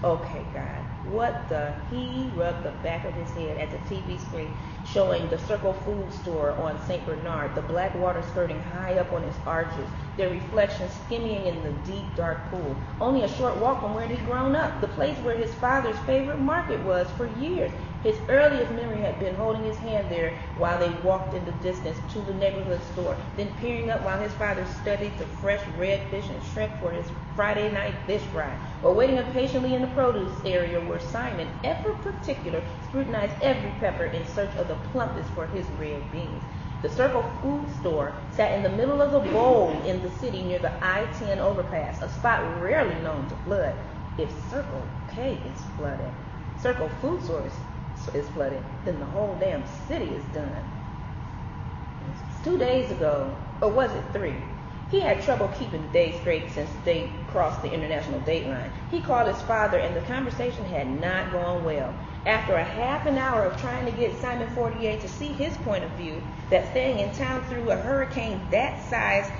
Okay, God, what the? He rubbed the back of his head at the TV screen showing the Circle Food store on St. Bernard, the black water skirting high up on its arches, their reflection skimming in the deep, dark pool. Only a short walk from where he'd grown up, the place where his father's favorite market was for years. His earliest memory had been holding his hand there while they walked in the distance to the neighborhood store, then peering up while his father studied the fresh redfish and shrimp for his Friday night fish fry, or waiting impatiently in the produce area where Simon, ever particular, scrutinized every pepper in search of the plumpest for his red beans. The Circle Food store sat in the middle of the bowl in the city near the I-10 overpass, a spot rarely known to flood. If Circle K is flooded, Circle Food store is flooded, then the whole damn city is done. 2 days ago, or was it 3? He had trouble keeping the days straight since they crossed the international date line. He called his father, and the conversation had not gone well. After a half an hour of trying to get Simon 48 to see his point of view, that staying in town through a hurricane that size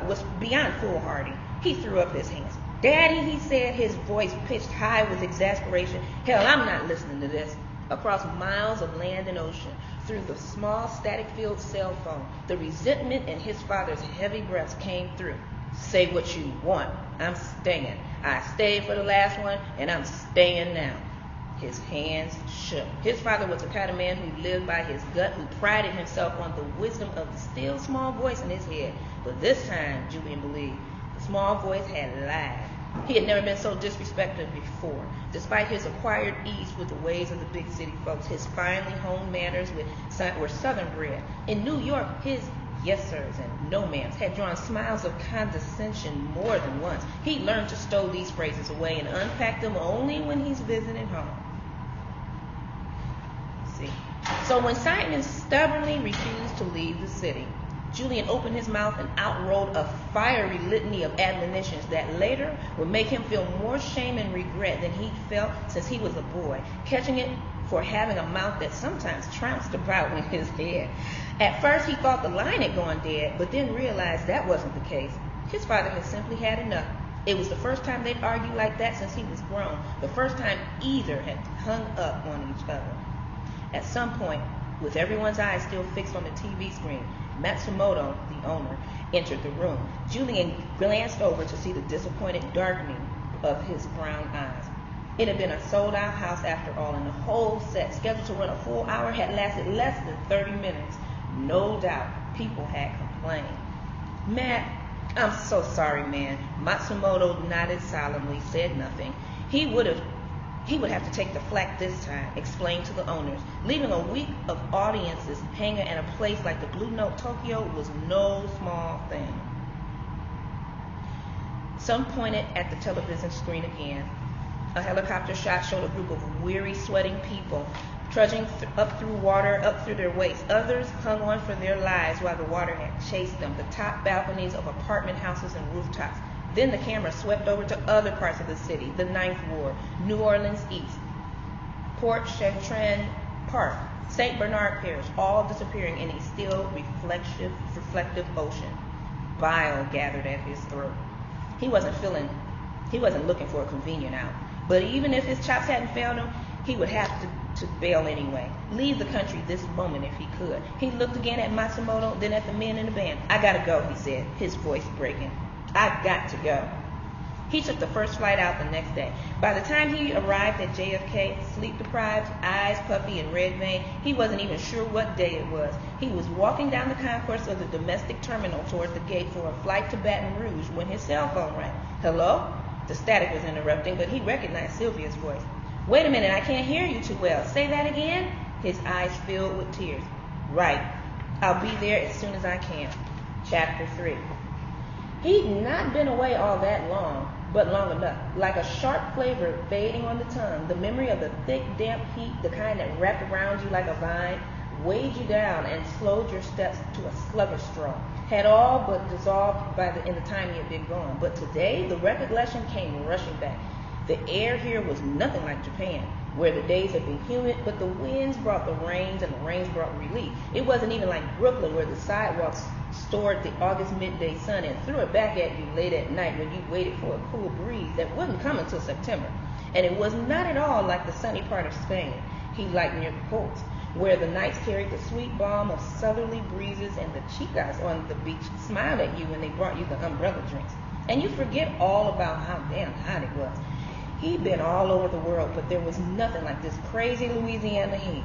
was beyond foolhardy, he threw up his hands. Daddy, he said, his voice pitched high with exasperation. Hell, I'm not listening to this. Across miles of land and ocean, through the small static-filled cell phone, the resentment in his father's heavy breaths came through. Say what you want. I'm staying. I stayed for the last one, and I'm staying now. His hands shook. His father was the kind of man who lived by his gut, who prided himself on the wisdom of the still small voice in his head. But this time, Julian believed, the small voice had lied. He had never been so disrespected before. Despite his acquired ease with the ways of the big city folks, his finely honed manners were southern bred. In New York, his yes sirs and no ma'ams had drawn smiles of condescension more than once. He learned to stow these phrases away and unpack them only when he's visiting home. So when Simon stubbornly refused to leave the city, Julian opened his mouth and outrolled a fiery litany of admonitions that later would make him feel more shame and regret than he'd felt since he was a boy, catching it for having a mouth that sometimes trounced about in his head. At first he thought the line had gone dead, but then realized that wasn't the case. His father had simply had enough. It was the first time they'd argued like that since he was grown, the first time either had hung up on each other. At some point, with everyone's eyes still fixed on the TV screen, Matsumoto, the owner, entered the room. Julian glanced over to see the disappointed darkening of his brown eyes. It had been a sold-out house after all, and the whole set, scheduled to run a full hour, had lasted less than 30 minutes. No doubt, people had complained. Matt, I'm so sorry, man. Matsumoto nodded solemnly, said nothing. He would have to take the flak this time, explained to the owners. Leaving a week of audiences hanging at a place like the Blue Note Tokyo was no small thing. Some pointed at the television screen again. A helicopter shot showed a group of weary, sweating people trudging up through water, up through their waists. Others hung on for their lives while the water had chased them, the top balconies of apartment houses and rooftops. Then the camera swept over to other parts of the city, the Ninth Ward, New Orleans East, Port Chartrain Park, St. Bernard Parish, all disappearing in a still reflective ocean. Bile gathered at his throat. He wasn't looking for a convenient out. But even if his chops hadn't failed him, he would have to bail anyway. Leave the country this moment if he could. He looked again at Matsumoto, then at the men in the band. I gotta go, he said, his voice breaking. I've got to go. He took the first flight out the next day. By the time he arrived at JFK, sleep-deprived, eyes puffy and red-veined, he wasn't even sure what day it was. He was walking down the concourse of the domestic terminal toward the gate for a flight to Baton Rouge when his cell phone rang. Hello? The static was interrupting, but he recognized Sylvia's voice. Wait a minute, I can't hear you too well. Say that again? His eyes filled with tears. Right. I'll be there as soon as I can. Chapter 3. He'd not been away all that long, but long enough. Like a sharp flavor fading on the tongue, the memory of the thick, damp heat, the kind that wrapped around you like a vine, weighed you down and slowed your steps to a sluggish stroll, had all but dissolved in the time he had been gone. But today, the recollection came rushing back. The air here was nothing like Japan, where the days had been humid, but the winds brought the rains and the rains brought relief. It wasn't even like Brooklyn, where the sidewalks stored the August midday sun and threw it back at you late at night when you waited for a cool breeze that wouldn't come until September. and it was not at all like the sunny part of Spain he liked near the coast, where the nights carried the sweet balm of southerly breezes and the chicas on the beach smiled at you when they brought you the umbrella drinks. And you forget all about how damn hot it was. He'd been all over the world, but there was nothing like this crazy Louisiana heat.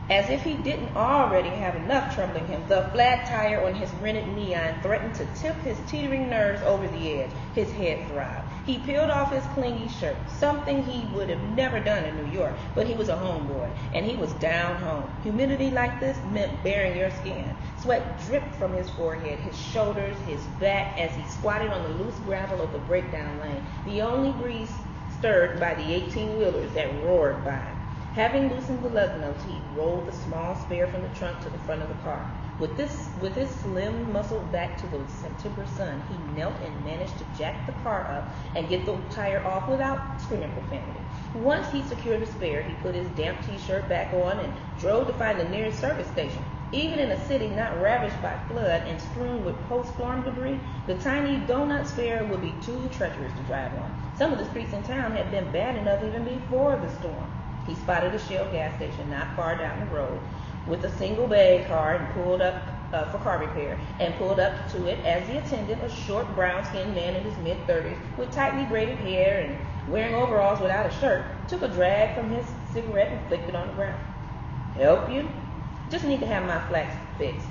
As if he didn't already have enough troubling him, the flat tire on his rented Neon threatened to tip his teetering nerves over the edge. His head throbbed. He peeled off his clingy shirt, something he would have never done in New York, but he was a homeboy, and he was down home. Humidity like this meant baring your skin. Sweat dripped from his forehead, his shoulders, his back, as he squatted on the loose gravel of the breakdown lane, the only breeze stirred by the 18-wheelers that roared by. Having loosened the lug nuts, he rolled the small spare from the trunk to the front of the car. With his slim, muscled back to the September sun, he knelt and managed to jack the car up and get the tire off without screaming profanity. Once he secured the spare, he put his damp T-shirt back on and drove to find the nearest service station. Even in a city not ravaged by flood and strewn with post-storm debris, the tiny donut spare would be too treacherous to drive on. Some of the streets in town had been bad enough even before the storm. He spotted a Shell gas station not far down the road with a single bay car and pulled up for car repair and pulled up to it as the attendant, a short brown-skinned man in his mid-30s with tightly braided hair and wearing overalls without a shirt, took a drag from his cigarette and flicked it on the ground. Help you? Just need to have my flask fixed.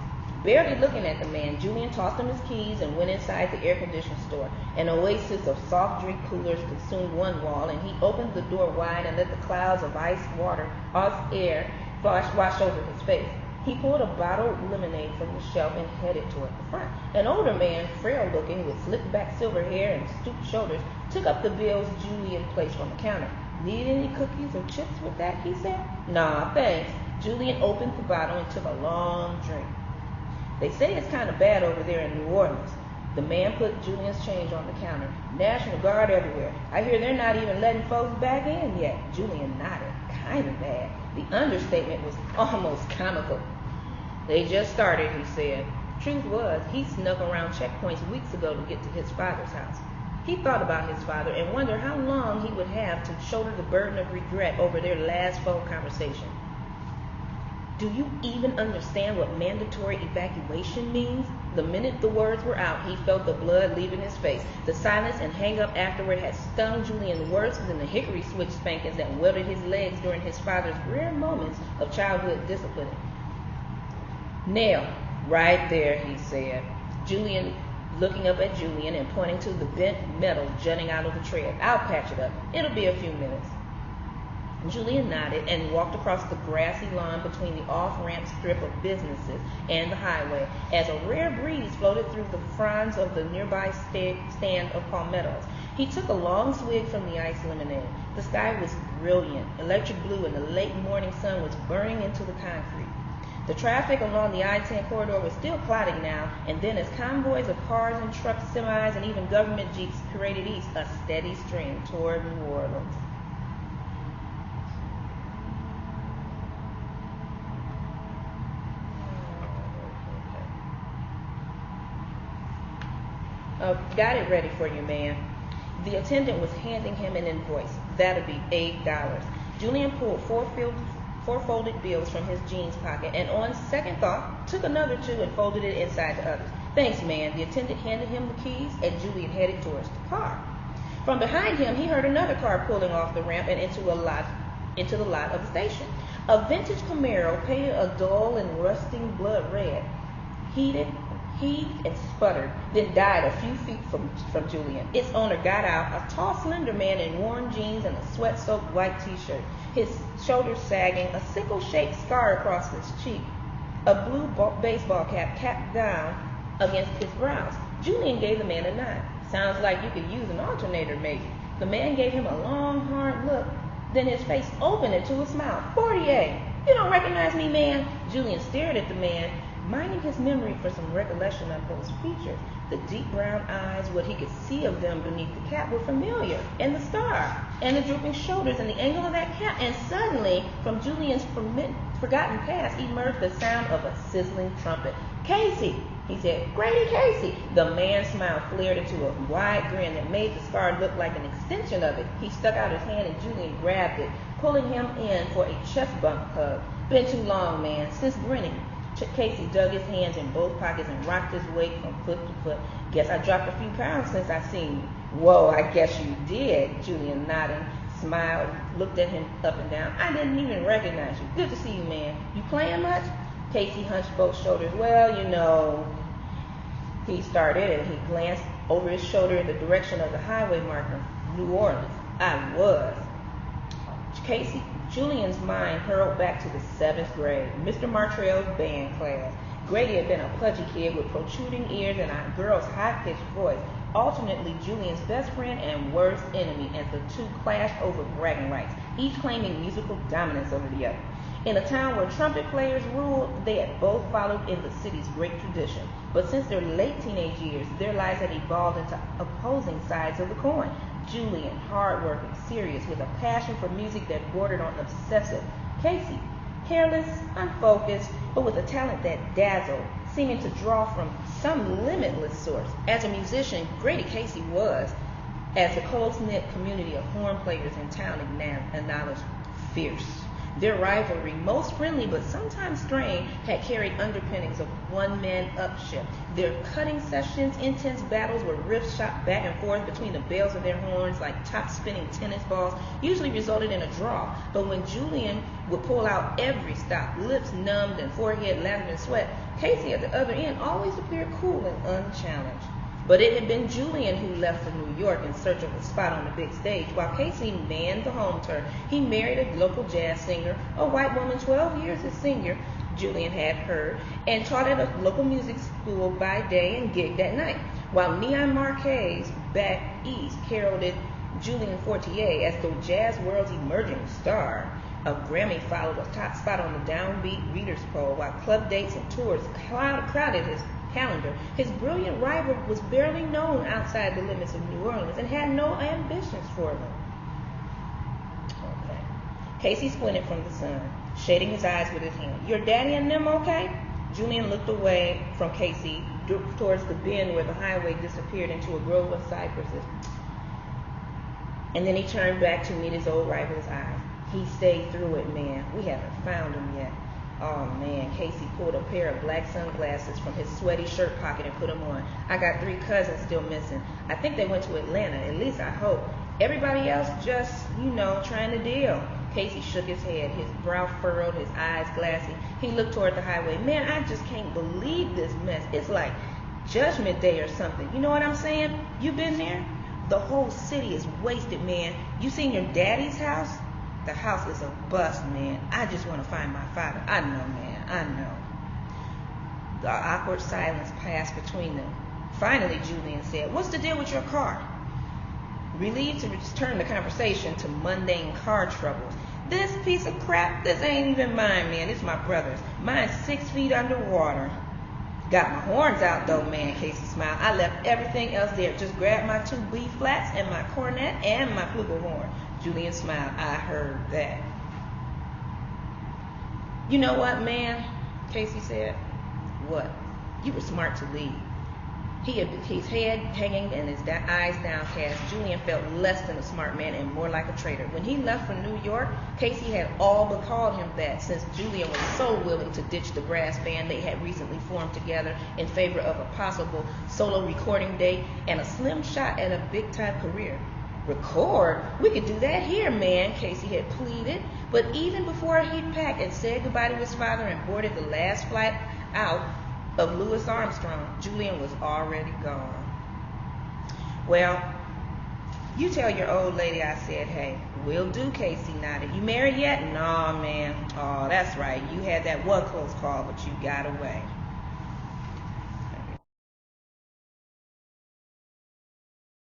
Barely looking at the man, Julian tossed him his keys and went inside the air-conditioned store. An oasis of soft drink coolers consumed one wall, and he opened the door wide and let the clouds of ice air wash over his face. He pulled a bottled lemonade from the shelf and headed toward the front. An older man, frail-looking, with slicked-back silver hair and stooped shoulders, took up the bills Julian placed on the counter. Need any cookies or chips with that, he said. Nah, thanks. Julian opened the bottle and took a long drink. They say it's kind of bad over there in New Orleans. The man put Julian's change on the counter. National Guard everywhere. I hear they're not even letting folks back in yet. Julian nodded. Kind of bad. The understatement was almost comical. They just started, he said. Truth was, he snuck around checkpoints weeks ago to get to his father's house. He thought about his father and wondered how long he would have to shoulder the burden of regret over their last phone conversation. Do you even understand what mandatory evacuation means? The minute the words were out, he felt the blood leaving his face. The silence and hang-up afterward had stung Julian worse than the hickory switch spankings that welded his legs during his father's rare moments of childhood discipline. Nail, right there, he said. Julian looking up at Julian and pointing to the bent metal jutting out of the tread. I'll patch it up. It'll be a few minutes. Julian nodded and walked across the grassy lawn between the off-ramp strip of businesses and the highway as a rare breeze floated through the fronds of the nearby stand of palmettos. He took a long swig from the iced lemonade. The sky was brilliant, electric blue, and the late morning sun was burning into the concrete. The traffic along the I-10 corridor was still clotting now, and then as convoys of cars and trucks, semis, and even government jeeps paraded east, a steady stream toward New Orleans. Got it ready for you, ma'am. The attendant was handing him an invoice. That'll be $8. Julian pulled four folded bills from his jeans pocket and on second thought took another two and folded it inside the others. Thanks, man. The attendant handed him the keys and Julian headed towards the car. From behind him, he heard another car pulling off the ramp and into the lot of the station. A vintage Camaro painted a dull and rusting blood red. Heaved and sputtered, then died a few feet from Julian. Its owner got out, a tall, slender man in worn jeans and a sweat-soaked white T-shirt, his shoulders sagging, a sickle-shaped scar across his cheek, a blue baseball cap capped down against his brows. Julian gave the man a nod. Sounds like you could use an alternator, maybe. The man gave him a long, hard look. Then his face opened into a smile. 48. You don't recognize me, man? Julian stared at the man, mining his memory for some recollection of those features. The deep brown eyes, what he could see of them beneath the cap, were familiar, and the scar, and the drooping shoulders, and the angle of that cap. And suddenly, from Julian's forgotten past, emerged the sound of a sizzling trumpet. Casey! He said, "Grady Casey." The man's smile flared into a wide grin that made the scar look like an extension of it. He stuck out his hand and Julian grabbed it, pulling him in for a chest bump hug. "Been too long, man." Since grinning, Casey dug his hands in both pockets and rocked his weight from foot to foot. "Guess I dropped a few pounds since I seen you." "Whoa, I guess you did." Julian nodded, smiled, looked at him up and down. "I didn't even recognize you. Good to see you, man. You playing much?" Casey hunched both shoulders. "Well, you know," he started, and he glanced over his shoulder in the direction of the highway marker, New Orleans. "I was." Julian's mind hurled back to the 7th grade, Mr. Martrell's band class. Grady had been a pudgy kid with protruding ears and a girl's high-pitched voice, alternately Julian's best friend and worst enemy, as the two clashed over bragging rights, each claiming musical dominance over the other. In a town where trumpet players ruled, they had both followed in the city's great tradition. But since their late teenage years, their lives had evolved into opposing sides of the coin. Julian, hard-working, serious, with a passion for music that bordered on obsessive. Casey, careless, unfocused, but with a talent that dazzled, seeming to draw from some limitless source. As a musician, Grady Casey was, as the close-knit community of horn players in town acknowledged, fierce. Their rivalry, most friendly but sometimes strained, had carried underpinnings of one-man upship. Their cutting sessions, intense battles where riffs shot back and forth between the bells of their horns like top-spinning tennis balls, usually resulted in a draw. But when Julian would pull out every stop, lips numbed and forehead lathered in sweat, Casey at the other end always appeared cool and unchallenged. But it had been Julian who left for New York in search of a spot on the big stage, while Casey manned the home turf. He married a local jazz singer, a white woman 12 years his senior, Julian had heard, and taught at a local music school by day and gigged at night, while neon marquees back east heralded Julian Fortier as the jazz world's emerging star. A Grammy followed a top spot on the downbeat readers' poll, while club dates and tours crowded his calendar. His brilliant rival was barely known outside the limits of New Orleans and had no ambitions for them. Okay. Casey squinted from the sun, shading his eyes with his hand. "Your daddy and them okay?" Julian looked away from Casey towards the bend where the highway disappeared into a grove of cypresses. And then he turned back to meet his old rival's eyes. "He stayed through it, man. We haven't found him yet." "Oh, man." Casey pulled a pair of black sunglasses from his sweaty shirt pocket and put them on. "I got 3 cousins still missing. I think they went to Atlanta. At least I hope. Everybody else just, trying to deal." Casey shook his head, his brow furrowed, his eyes glassy. He looked toward the highway. "Man, I just can't believe this mess. It's like Judgment Day or something. You know what I'm saying? You been there? The whole city is wasted, man. You seen your daddy's house? The house is a bust, man. I just want to find my father." "I know, man. I know." The awkward silence passed between them. Finally, Julian said, "What's the deal with your car?" Relieved to return the conversation to mundane car troubles. "This piece of crap, this ain't even mine, man. It's my brother's. Mine's 6 feet underwater." "Got my horns out, though, man." Casey smiled. "I left everything else there. Just grabbed my 2 B flats and my cornet and my flugelhorn." Julian smiled. "I heard that." "You know what, man?" Casey said. "What?" "You were smart to leave." He had his head hanging and his eyes downcast. Julian felt less than a smart man and more like a traitor. When he left for New York, Casey had all but called him that, since Julian was so willing to ditch the brass band they had recently formed together in favor of a possible solo recording date and a slim shot at a big-time career. "Record? We could do that here, man," Casey had pleaded. But even before he'd packed and said goodbye to his father and boarded the last flight out of Louis Armstrong, Julian was already gone. "Well, you tell your old lady I said hey." "Will do," Casey nodded. "You married yet?" "Nah, man." "Oh, that's right. You had that one close call, but you got away."